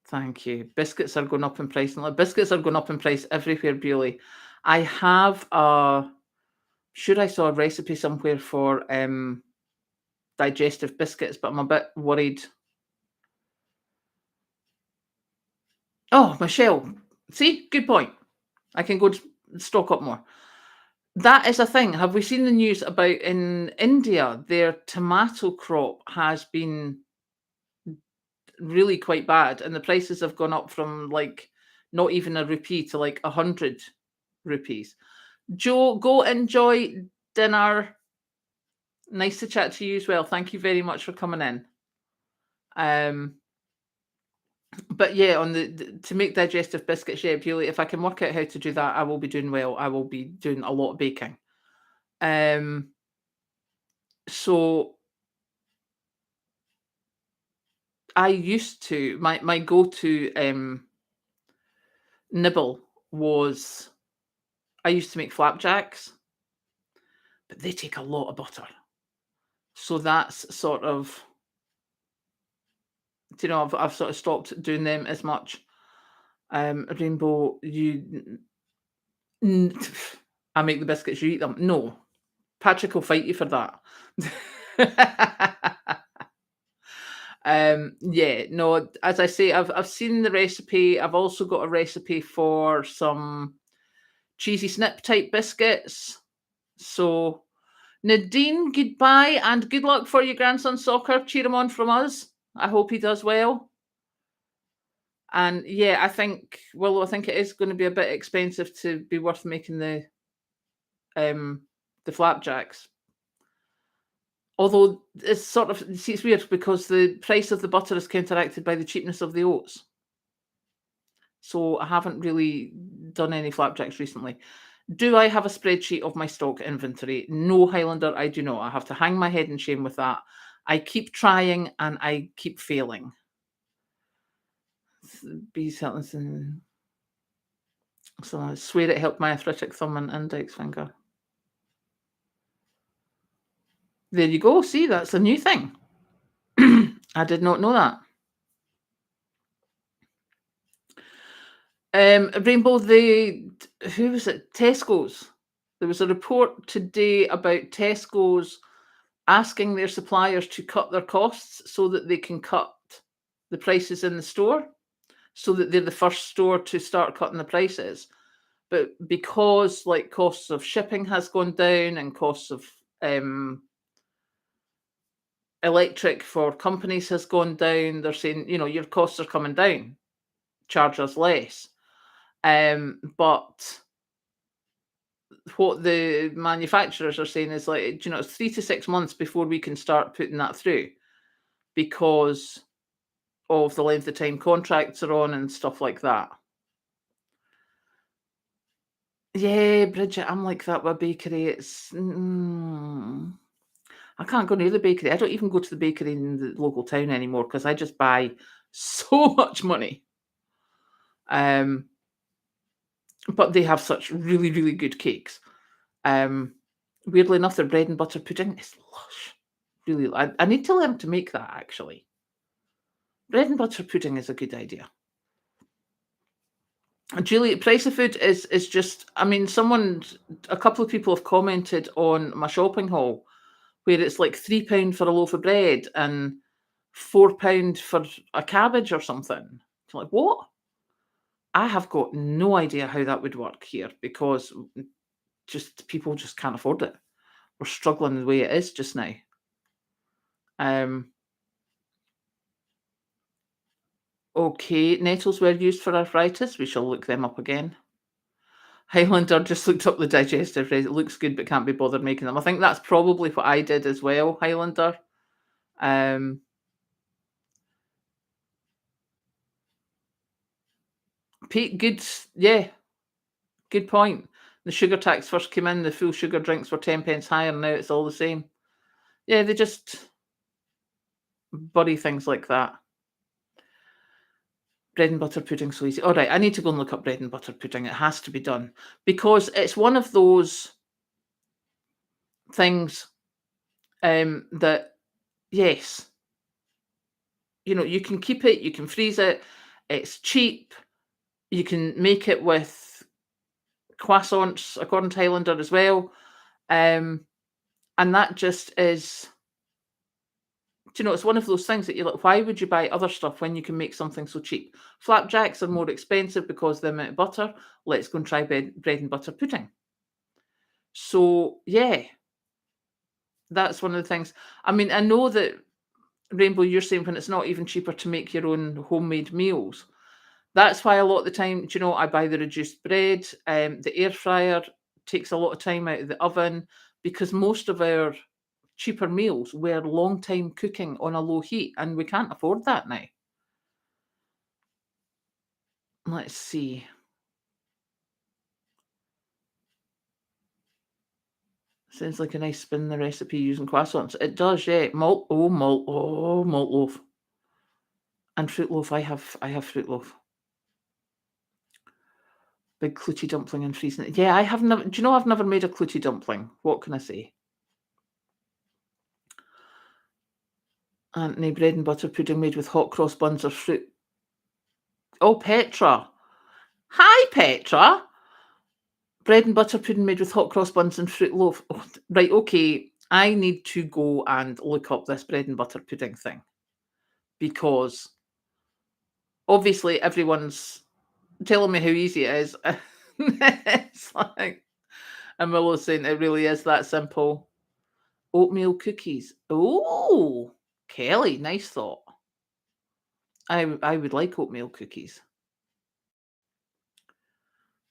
Thank you. Biscuits are going up in price. Biscuits are going up in price everywhere, Bewley. I have sure I saw a recipe somewhere for digestive biscuits, but I'm a bit worried. Oh, Michelle. See, good point. I can go stock up more. That is a thing. Have we seen the news about in India, their tomato crop has been really quite bad, and the prices have gone up from like not even a rupee to like 100 rupees. Joe, go enjoy dinner. Nice to chat to you as well. Thank you very much for coming in. Um, but yeah, on to make digestive biscuits, yeah, purely if I can work out how to do that, I will be doing well. I will be doing a lot of baking. So I used to my go-to nibble was I used to make flapjacks, but they take a lot of butter. So that's sort of, I've sort of stopped doing them as much. Rainbow, I make the biscuits, you eat them. No, Patrick will fight you for that. Yeah, no, as I say, I've seen the recipe. I've also got a recipe for some cheesy snip type biscuits. So Nadine, goodbye and good luck for your grandson's soccer. Cheer him on from us. I hope he does well. And yeah, I think it is going to be a bit expensive to be worth making the flapjacks. Although it's sort of, see, it's weird because the price of the butter is counteracted by the cheapness of the oats. So I haven't really done any flapjacks recently. Do I have a spreadsheet of my stock inventory? No, Highlander, I do not. I have to hang my head in shame with that. I keep trying and I keep failing. So I swear it helped my arthritic thumb and index finger. There you go. See, that's a new thing. I did not know that. Rainbow, who was it? Tesco's. There was a report today about Tesco's asking their suppliers to cut their costs so that they can cut the prices in the store, so that they're the first store to start cutting the prices. But because like costs of shipping has gone down and costs of electric for companies has gone down, they're saying, your costs are coming down, charge us less. But what the manufacturers are saying is like, it's 3 to 6 months before we can start putting that through because of the length of time contracts are on and stuff like that. Yeah, Bridget, I'm like that with bakery. It's I can't go near the bakery. I don't even go to the bakery in the local town anymore because I just buy so much money. But they have such really, really good cakes. Weirdly enough, their bread and butter pudding is lush. Really, I need to learn to make that actually. Bread and butter pudding is a good idea. Julie, price of food is just. I mean, a couple of people have commented on my shopping haul where it's like £3 for a loaf of bread and £4 for a cabbage or something. It's like, what? I have got no idea how that would work here because people just can't afford it. We're struggling the way it is just now. Okay, nettles were used for arthritis. We shall look them up again. Highlander just looked up the digestive rate. It looks good, but can't be bothered making them. I think that's probably what I did as well, Highlander. Pete, good, yeah, good point. The sugar tax first came in, the full sugar drinks were 10 pence higher, and now it's all the same. Yeah, they just bury things like that. Bread and butter pudding so easy. All right, I need to go and look up bread and butter pudding. It has to be done because it's one of those things that, yes, you can keep it, you can freeze it, it's cheap, you can make it with croissants, according to Highlander as well. And that just is, it's one of those things that you're like, why would you buy other stuff when you can make something so cheap? Flapjacks are more expensive because of the amount of butter. Let's go and try bread and butter pudding. So, yeah, that's one of the things. I mean, I know that, Rainbow, you're saying when it's not even cheaper to make your own homemade meals. That's why a lot of the time, do you know, I buy the reduced bread. The air fryer takes a lot of time out of the oven because most of our cheaper meals were long time cooking on a low heat, and we can't afford that now. Let's see. Sounds like a nice spin the recipe using croissants. It does, yeah. Malt loaf. And fruit loaf. I have fruit loaf. Big clootie dumpling and freezing it. Yeah, I have never. Do you know I've never made a clootie dumpling? What can I say? Anthony, bread and butter pudding made with hot cross buns or fruit. Oh, Petra. Hi, Petra. Bread and butter pudding made with hot cross buns and fruit loaf. Oh, right, okay. I need to go and look up this bread and butter pudding thing because obviously everyone's telling me how easy it is. It's like, and Willow's saying it really is that simple. Oatmeal cookies. Oh, Kelly, nice thought. I would like oatmeal cookies.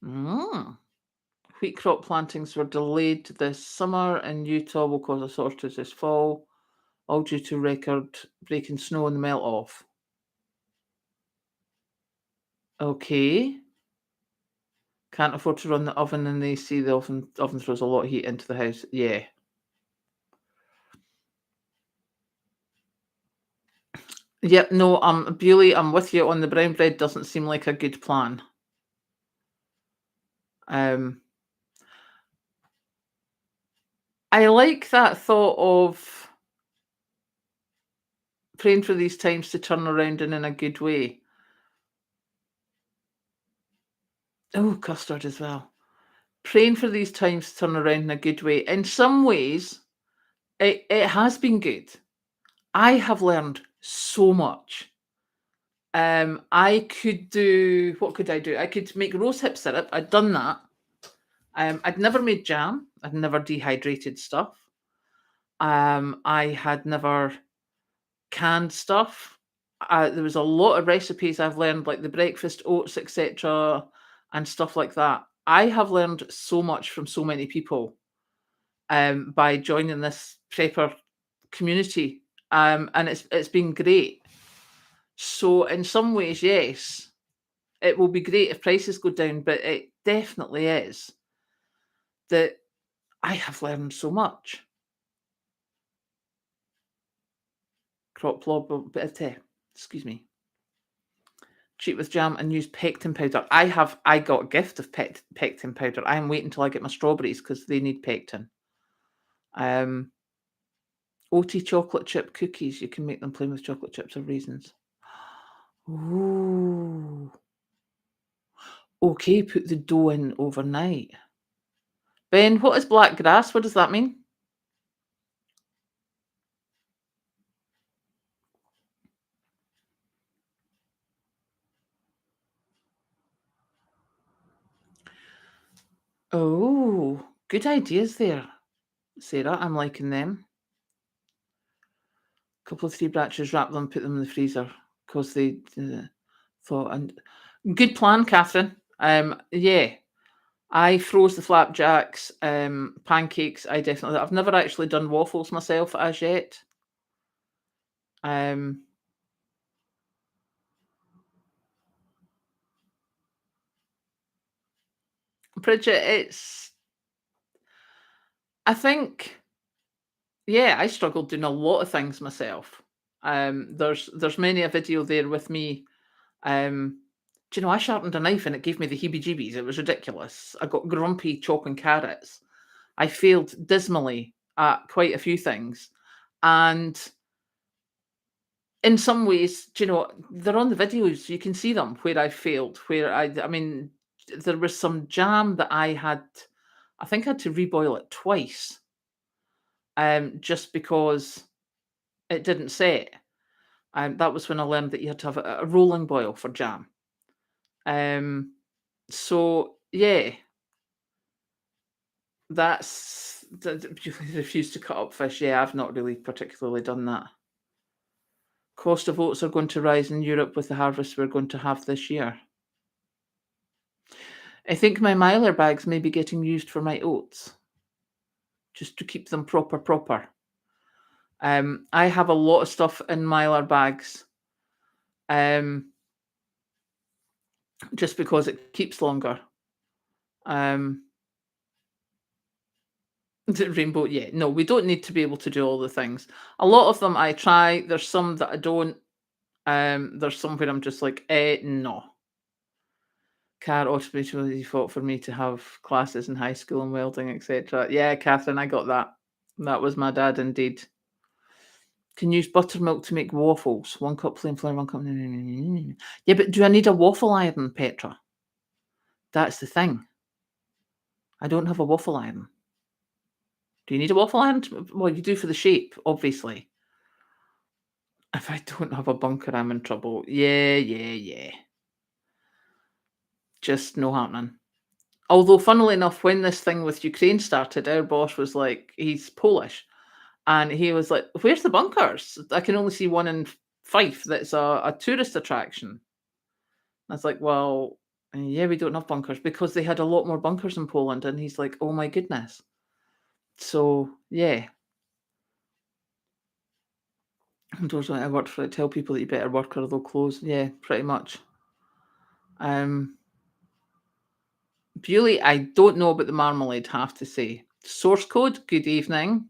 Mm. Wheat crop plantings were delayed this summer in Utah will cause a shortage this fall, all due to record-breaking snow and the melt-off. Okay. Can't afford to run the oven and they see the oven throws a lot of heat into the house. Yeah. Yep, no, Bewley, I'm with you on the brown bread doesn't seem like a good plan. Um, I like that thought of praying for these times to turn around and in a good way. Oh, custard as well. Praying for these times to turn around in a good way. In some ways, it has been good. I have learned so much. I could do what could I do? I could make rosehip syrup. I'd done that. I'd never made jam. I'd never dehydrated stuff. I had never canned stuff. There was a lot of recipes I've learned, like the breakfast oats, etc., and stuff like that. I have learned so much from so many people by joining this prepper community, and it's been great. So in some ways, yes, it will be great if prices go down, but it definitely is that I have learned so much. Crop lob, excuse me. Cheat with jam and use pectin powder. I got a gift of pectin powder. I am waiting till I get my strawberries because they need pectin. Um, OT chocolate chip cookies. You can make them plain with chocolate chips or raisins. Ooh. Okay, put the dough in overnight. Ben, what is black grass? What does that mean? Oh, good ideas there, Sarah. I'm liking them. Couple of 3 batches, wrap them, put them in the freezer because they thought. And good plan, Catherine. Yeah, I froze the flapjacks, pancakes. I've never actually done waffles myself as yet. Um, Bridget, I think, yeah, I struggled doing a lot of things myself. There's many a video there with me. Do you know, I sharpened a knife and it gave me the heebie-jeebies. It was ridiculous. I got grumpy chopping carrots. I failed dismally at quite a few things. And in some ways, do you know, they're on the videos. You can see them where I failed, where I mean, there was some jam that I think I had to reboil it twice, just because it didn't set. That was when I learned that you had to have a rolling boil for jam. So yeah, you refuse to cut up fish. Yeah, I've not really particularly done that. Cost of oats are going to rise in Europe with the harvest we're going to have this year. I think my Mylar bags may be getting used for my oats, just to keep them proper. I have a lot of stuff in Mylar bags, um, just because it keeps longer. Um, the rainbow, yeah, no, we don't need to be able to do all the things. A lot of them I try. There's some that I don't. There's some where I'm just like, no. Car automatically default for me to have classes in high school and welding, etc. Yeah, Catherine, I got that. That was my dad indeed. Can use buttermilk to make waffles. 1 cup plain flour, 1 cup. Yeah, but do I need a waffle iron, Petra? That's the thing. I don't have a waffle iron. Do you need a waffle iron? Well, you do for the shape, obviously. If I don't have a bunker, I'm in trouble. Yeah. Just no happening. Although, funnily enough, when this thing with Ukraine started, our boss was like, he's Polish, and he was like, "Where's the bunkers? I can only see one in Fife that's a tourist attraction." I was like, "Well, yeah, we don't have bunkers because they had a lot more bunkers in Poland." And he's like, "Oh my goodness." So, yeah. Unfortunately, I worked for it. Tell people that you better work or they'll close. Yeah, pretty much. Um, Bewley, I don't know about the marmalade, have to say. Source code, good evening.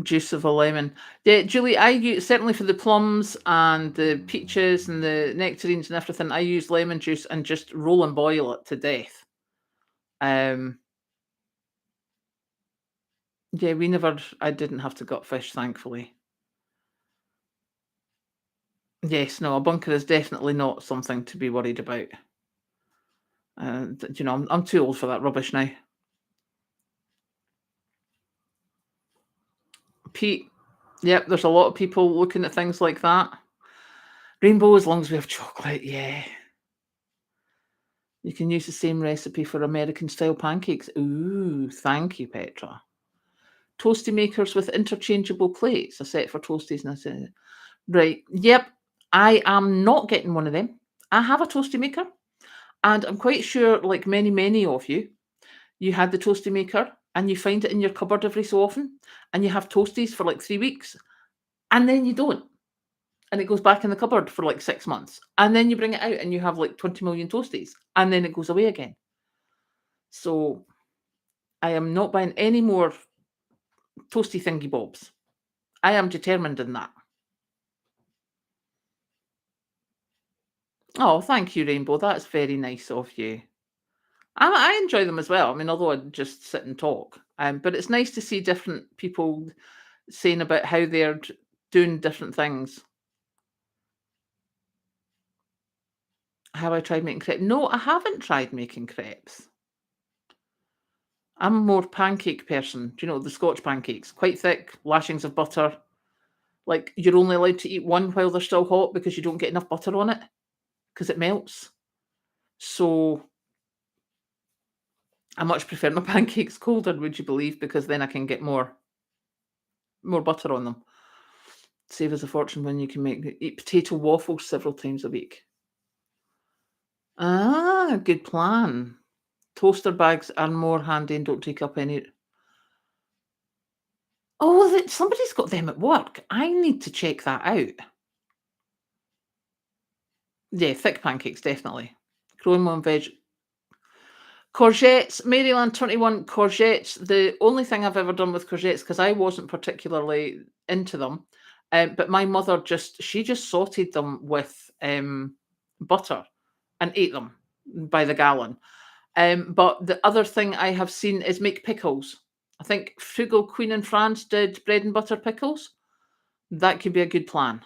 Juice of a lemon. Yeah, Julie, I use certainly for the plums and the peaches and the nectarines and everything, I use lemon juice and just roll and boil it to death. Um, yeah, I didn't have to gut fish, thankfully. Yes, no, a bunker is definitely not something to be worried about. I'm too old for that rubbish now. Pete, yep, there's a lot of people looking at things like that. Rainbow, as long as we have chocolate, yeah. You can use the same recipe for American style pancakes. Ooh, thank you, Petra. Toasty makers with interchangeable plates, a set for toasties and a set. Right. Yep. I am not getting one of them. I have a toasty maker, and I'm quite sure, like many of you, you had the toasty maker and you find it in your cupboard every so often, and you have toasties for like 3 weeks, and then you don't. And it goes back in the cupboard for like 6 months. And then you bring it out and you have like 20 million toasties, and then it goes away again. So I am not buying any more toasty thingy bobs. I am determined in that. Oh, thank you, Rainbow. That's very nice of you. I enjoy them as well. I mean, although I just sit and talk, but it's nice to see different people saying about how they're doing different things. Have I tried making crepes? No, I haven't tried making crepes. I'm a more pancake person. Do you know the Scotch pancakes? Quite thick, lashings of butter. Like you're only allowed to eat one while they're still hot because you don't get enough butter on it because it melts. So I much prefer my pancakes colder, would you believe? Because then I can get more butter on them. Save us a fortune when you can eat potato waffles several times a week. Ah, good plan. Toaster bags are more handy and don't take up any. Oh, somebody's got them at work. I need to check that out. Yeah, thick pancakes, definitely. Growing one veg. Courgettes, Maryland 21 courgettes. The only thing I've ever done with courgettes, because I wasn't particularly into them, but my mother she just sauteed them with butter and ate them by the gallon. But the other thing I have seen is make pickles. I think Frugal Queen in France did bread and butter pickles. That could be a good plan.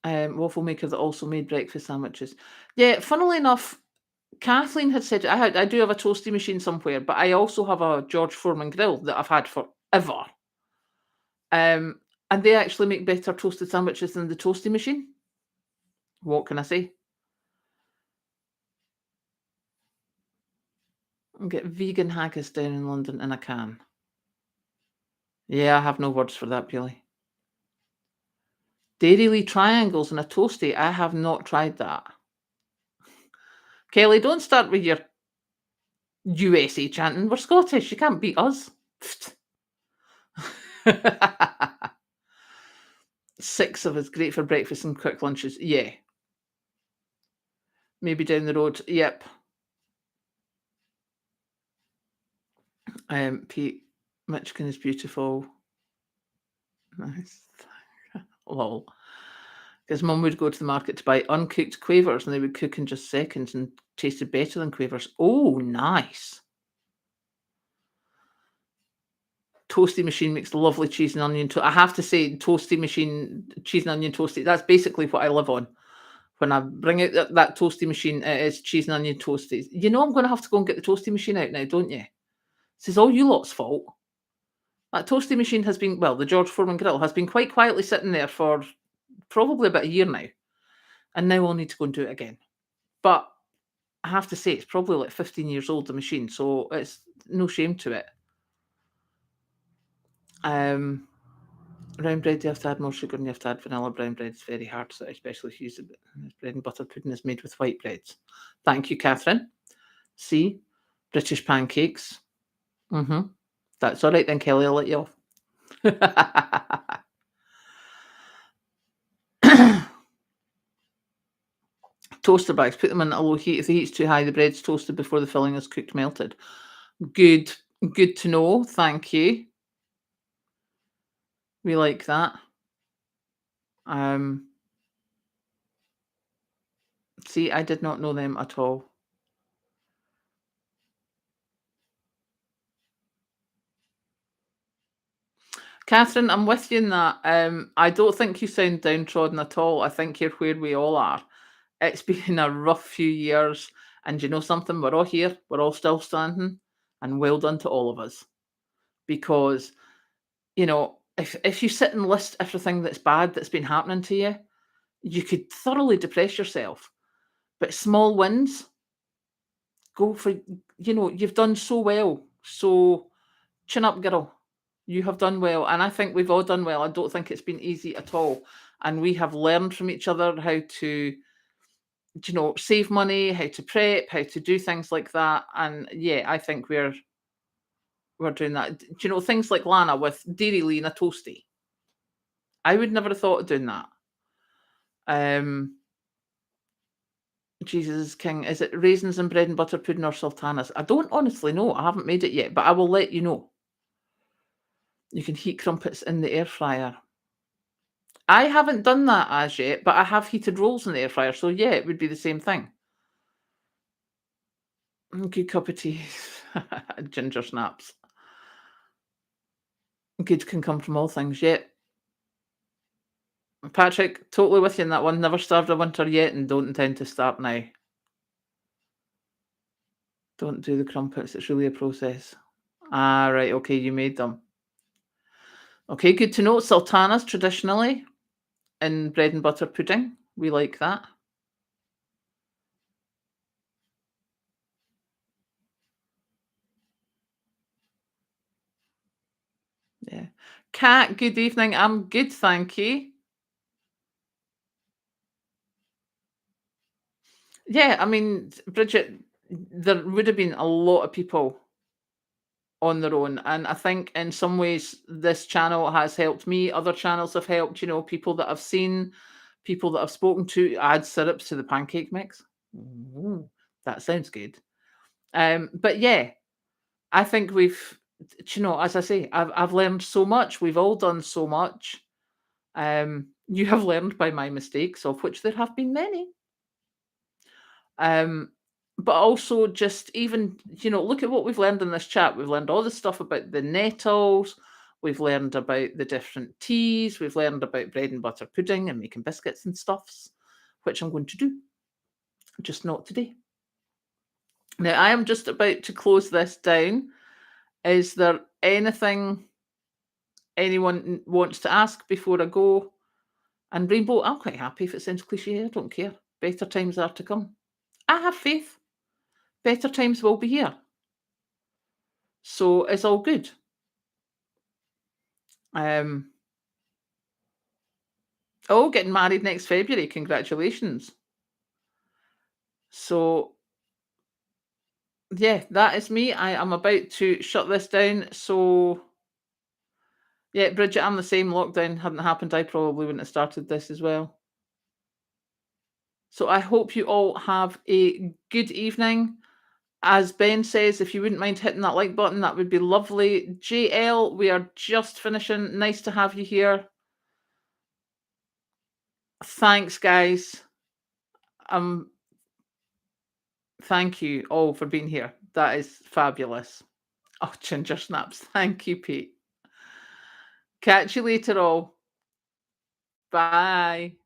Waffle maker that also made breakfast sandwiches. Yeah, funnily enough, Kathleen had said I do have a toasty machine somewhere, but I also have a George Foreman grill that I've had forever. And they actually make better toasted sandwiches than the toasty machine. What can I say? And get vegan haggis down in London in a can. Yeah, I have no words for that, Billy. Dairy Lee triangles and a toasty. I have not tried that. Kelly, don't start with your USA chanting. We're Scottish. You can't beat us. 6 of us, great for breakfast and quick lunches. Yeah, maybe down the road. Yep. Pete, Michigan is beautiful. Nice. Lol. His mum would go to the market to buy uncooked quavers and they would cook in just seconds and tasted better than quavers. Oh, nice. Toasty machine makes lovely cheese and onion I have to say, toasty machine, cheese and onion toasty, that's basically what I live on. When I bring out that toasty machine, it is cheese and onion toasties. You know I'm gonna have to go and get the toasty machine out now, don't you? This is all you lot's fault. That toasty machine has been the George Foreman grill has been quite quietly sitting there for probably about a year now, and now I'll need to go and do it again. But I have to say, it's probably like 15 years old, the machine, so it's no shame to it. Brown bread, you have to add more sugar and you have to add vanilla. Brown bread is very hard, so especially if you use it. Bread and butter pudding is made with white breads. Thank you, Catherine. See, British pancakes. That's all right then, Kelly. I'll let you off. Toaster bags. Put them in a low heat. If the heat's too high, the bread's toasted before the filling is cooked, melted. Good. Good to know. Thank you. We like that. See, I did not know them at all. Catherine, I'm with you in that. I don't think you sound downtrodden at all. I think you're where we all are. It's been a rough few years, and you know something? We're all here. We're all still standing, and well done to all of us. Because, if you sit and list everything that's bad that's been happening to you, you could thoroughly depress yourself. But small wins, go for, you've done so well. So chin up, girl. You have done well. And I think we've all done well. I don't think it's been easy at all. And we have learned from each other how to, save money, how to prep, how to do things like that. And yeah, I think we're doing that. Things like Lana with Dairy Lee and a toasty. I would never have thought of doing that. Jesus King, is it raisins and bread and butter pudding or sultanas? I don't honestly know. I haven't made it yet, but I will let you know. You can heat crumpets in the air fryer. I haven't done that as yet, but I have heated rolls in the air fryer, so yeah, it would be the same thing. Good cup of tea. Ginger snaps. Good can come from all things, yeah. Patrick, totally with you in that one. Never starved a winter yet and don't intend to start now. Don't do the crumpets, it's really a process. Ah, right, okay, you made them. Okay, good to know. Sultanas, traditionally, in bread and butter pudding. We like that. Yeah. Kat, good evening. I'm good, thank you. Yeah, I mean, Bridget, there would have been a lot of people on their own, and I think in some ways this channel has helped me. Other channels have helped, people that I've seen, people that I've spoken to add syrups to the pancake mix. Ooh, that sounds good. But yeah, I think we've, as I say, I've learned so much. We've all done so much. You have learned by my mistakes, of which there have been many. But also just even, look at what we've learned in this chat. We've learned all the stuff about the nettles. We've learned about the different teas. We've learned about bread and butter pudding and making biscuits and stuffs, which I'm going to do, just not today. Now, I am just about to close this down. Is there anything anyone wants to ask before I go? And Rainbow, I'm quite happy if it sounds cliche. I don't care. Better times are to come. I have faith. Better times will be here. So it's all good. Oh, getting married next February. Congratulations. So Yeah, that is me. I am about to shut this down. So, yeah, Bridget, I'm the same. Lockdown hadn't happened, I probably wouldn't have started this as well. So, I hope you all have a good evening. As Ben says, if you wouldn't mind hitting that like button, that would be lovely. JL, we are just finishing. Nice to have you here. Thanks, guys. Um, thank you all for being here. That is fabulous. Oh, ginger snaps. Thank you, Pete. Catch you later, all. Bye.